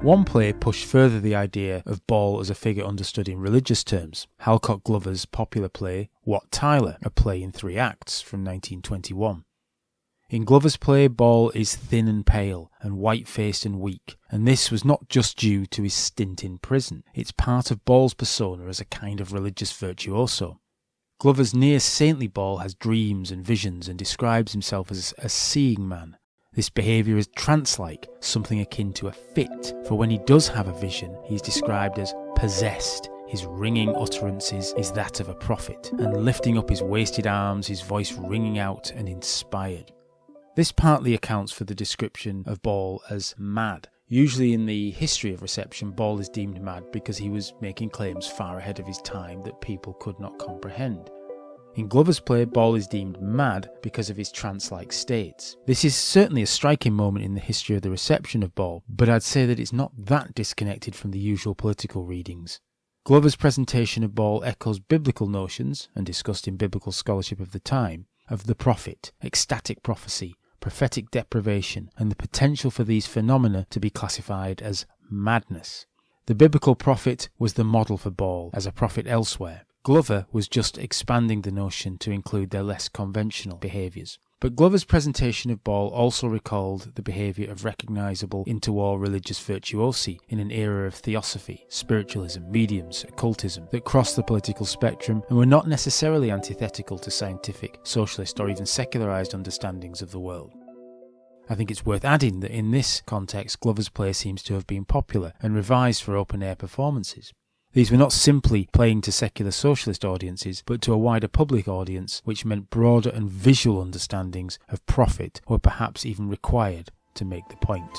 One play pushed further the idea of Ball as a figure understood in religious terms. Halcott Glover's popular play, Wat Tyler, a play in 3 acts from 1921. In Glover's play, Ball is thin and pale, and white-faced and weak, and this was not just due to his stint in prison. It's part of Ball's persona as a kind of religious virtuoso. Glover's near-saintly Ball has dreams and visions and describes himself as a seeing man. This behaviour is trance-like, something akin to a fit, for when he does have a vision, he is described as possessed. His ringing utterances is that of a prophet, and lifting up his wasted arms, his voice ringing out and inspired. This partly accounts for the description of Ball as mad. Usually in the history of reception, Ball is deemed mad because he was making claims far ahead of his time that people could not comprehend. In Glover's play, Ball is deemed mad because of his trance-like states. This is certainly a striking moment in the history of the reception of Ball, but I'd say that it's not that disconnected from the usual political readings. Glover's presentation of Ball echoes biblical notions, and discussed in biblical scholarship of the time, of the prophet, ecstatic prophecy, prophetic deprivation, and the potential for these phenomena to be classified as madness. The biblical prophet was the model for Ball as a prophet elsewhere. Glover was just expanding the notion to include their less conventional behaviours. But Glover's presentation of Ball also recalled the behaviour of recognisable interwar religious virtuosi in an era of theosophy, spiritualism, mediums, occultism that crossed the political spectrum and were not necessarily antithetical to scientific, socialist or even secularised understandings of the world. I think it's worth adding that in this context Glover's play seems to have been popular and revised for open-air performances. These were not simply playing to secular socialist audiences, but to a wider public audience, which meant broader and visual understandings of profit were perhaps even required to make the point.